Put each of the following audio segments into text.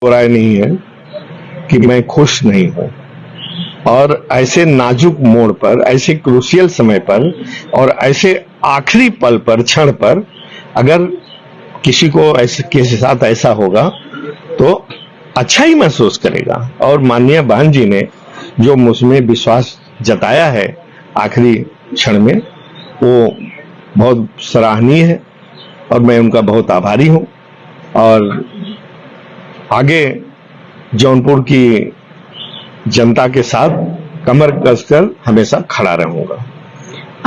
राय नहीं है कि मैं खुश नहीं हूं, और ऐसे नाजुक मोड़ पर, ऐसे क्रूशियल समय पर और ऐसे आखिरी पल पर, क्षण पर अगर किसी को ऐसे किसी साथ ऐसा होगा तो अच्छा ही महसूस करेगा। और माननीय बहन जी ने जो मुझमें विश्वास जताया है आखिरी क्षण में, वो बहुत सराहनीय है और मैं उनका बहुत आभारी हूं। और आगे जौनपुर की जनता के साथ कमर कसकर हमेशा खड़ा रहूंगा।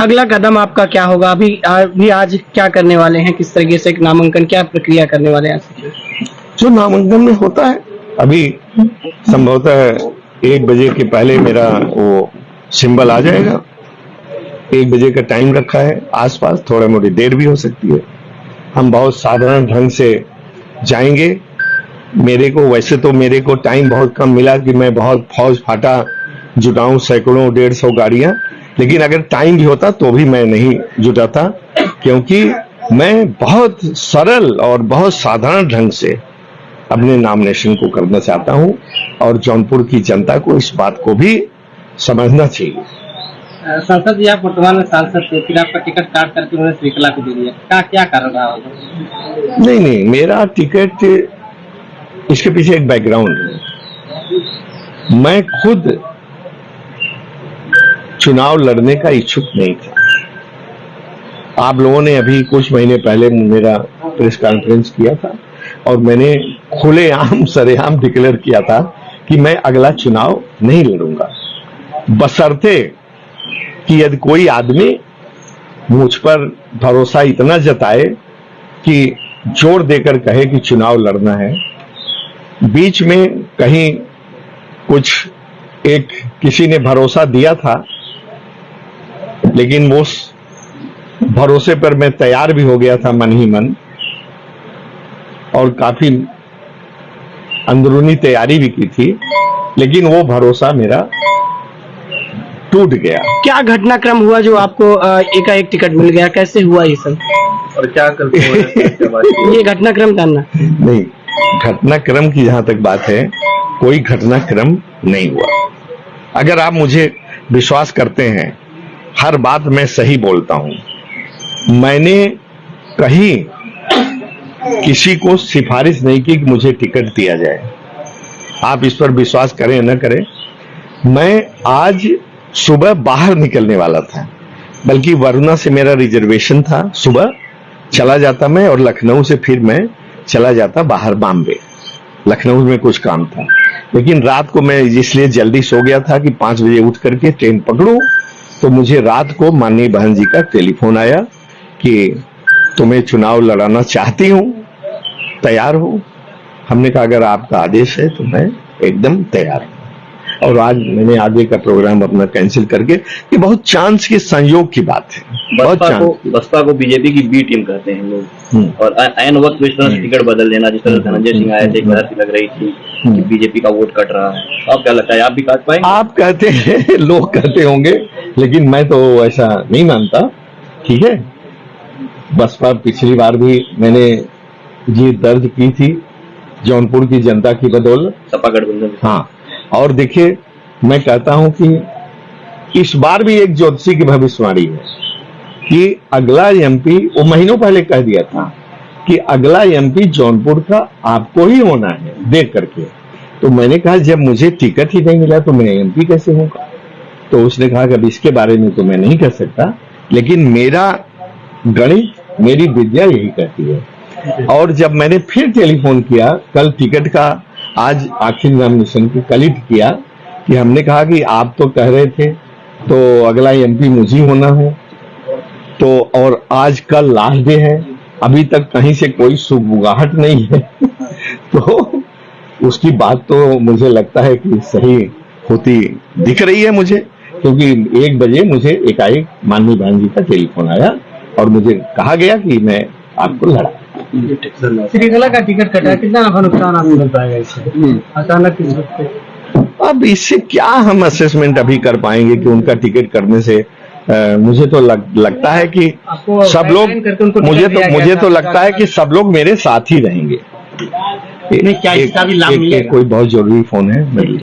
अगला कदम आपका क्या होगा? अभी आज क्या करने वाले हैं? किस तरीके से एक नामांकन, क्या प्रक्रिया करने वाले हैं? जो नामांकन में होता है, अभी संभवतः 1 बजे के पहले मेरा वो सिंबल आ जाएगा। 1 बजे का टाइम रखा है, आसपास थोड़ा मोड़ी देर भी हो सकती है। हम बहुत साधारण ढंग से जाएंगे। वैसे तो मेरे को टाइम बहुत कम मिला कि मैं बहुत फौज फाटा जुटाऊं, सैकड़ों 150 गाड़ियां, लेकिन अगर टाइम भी होता तो भी मैं नहीं जुटाता, क्योंकि मैं बहुत सरल और बहुत साधारण ढंग से अपने नॉमिनेशन को करना चाहता हूं, और जौनपुर की जनता को इस बात को भी समझना चाहिए। सांसद जी, आप वर्तमान में सांसद थे, फिर आपका टिकट काट करके उन्होंने श्रीकला को दे दिया, क्या कारण रहा होगा? नहीं, मेरा टिकट, इसके पीछे एक बैकग्राउंड है। मैं खुद चुनाव लड़ने का इच्छुक नहीं था। आप लोगों ने अभी कुछ महीने पहले मेरा प्रेस कॉन्फ्रेंस किया था और मैंने खुलेआम सरेआम डिक्लेयर किया था कि मैं अगला चुनाव नहीं लड़ूंगा, बशर्ते कि यदि कोई आदमी मुझ पर भरोसा इतना जताए कि जोर देकर कहे कि चुनाव लड़ना है। बीच में कहीं कुछ किसी ने भरोसा दिया था, लेकिन वो भरोसे पर मैं तैयार भी हो गया था मन ही मन, और काफी अंदरूनी तैयारी भी की थी, लेकिन वो भरोसा मेरा टूट गया। क्या घटनाक्रम हुआ जो आपको एकाएक टिकट मिल गया? कैसे हुआ ये सब, और क्या करते ये घटनाक्रम जानना। नहीं, घटनाक्रम की जहां तक बात है, कोई घटनाक्रम नहीं हुआ। अगर आप मुझे विश्वास करते हैं, हर बात मैं सही बोलता हूं। मैंने कहीं किसी को सिफारिश नहीं की कि मुझे टिकट दिया जाए। आप इस पर विश्वास करें न करें, मैं आज सुबह बाहर निकलने वाला था, बल्कि वरुणा से मेरा रिजर्वेशन था। सुबह चला जाता मैं, और लखनऊ से फिर मैं चला जाता बाहर बॉम्बे। लखनऊ में कुछ काम था, लेकिन रात को मैं इसलिए जल्दी सो गया था कि 5 बजे उठ करके ट्रेन पकड़ूं। तो मुझे रात को माननीय बहन जी का टेलीफोन आया कि तुम्हें चुनाव लड़ाना चाहती हूं, तैयार हो? हमने कहा अगर आपका आदेश है तो मैं एकदम तैयार हूं। और आज मैंने आगे का प्रोग्राम अपना कैंसिल करके, ये बहुत चांस के संयोग की बात है। बसपा को बीजेपी की बी टीम कहते हैं लोग, और ऐन वक्त इस तरह टिकट बदल देना, जिस तरह धनंजय सिंह आए थे, एक लहर लग रही थी कि बीजेपी का वोट कट रहा है। आप क्या लगता है, आप भी काट पाएंगे? आप कहते हैं, लोग कहते होंगे, लेकिन मैं तो ऐसा नहीं मानता। ठीक है, बसपा पिछली बार भी मैंने जीत दर्ज की थी जौनपुर की जनता की बदौलत, सपा गठबंधन। हाँ, और देखिए, मैं कहता हूं कि इस बार भी एक ज्योतिषी की भविष्यवाणी है कि अगला एमपी, वो महीनों पहले कह दिया था कि अगला एमपी जौनपुर का आपको ही होना है, देख करके। तो मैंने कहा जब मुझे टिकट ही नहीं मिला तो मैं एमपी कैसे होगा? तो उसने कहा कि अब इसके बारे में तो मैं नहीं कह सकता, लेकिन मेरा गणित, मेरी विद्या यही कहती है। और जब मैंने फिर टेलीफोन किया, कल टिकट का, आज आखिर नॉमिनेशन की कल किया, कि हमने कहा कि आप तो कह रहे थे तो अगला एमपी मुझे होना है, तो और आज कल लास्ट डे है, अभी तक कहीं से कोई सुगबुगाहट नहीं है। तो उसकी बात तो मुझे लगता है कि सही होती दिख रही है मुझे, क्योंकि 1 बजे मुझे एकाएक माननीय बहन जी का टेलीफोन आया और मुझे कहा गया कि मैं आपको लड़ा। श्रीकला का टिकट कटा, कितना नुकसान आपको मिल पाएगा इससे अचानक? अब इससे क्या हम असेसमेंट अभी कर पाएंगे कि उनका टिकट करने से मुझे तो लगता है कि सब लोग, मुझे तो लगता है कि सब लोग मेरे साथ ही रहेंगे। नहीं, क्या इसका भी लाभ मिलेगा? कोई बहुत जरूरी फोन है मेरे लिए।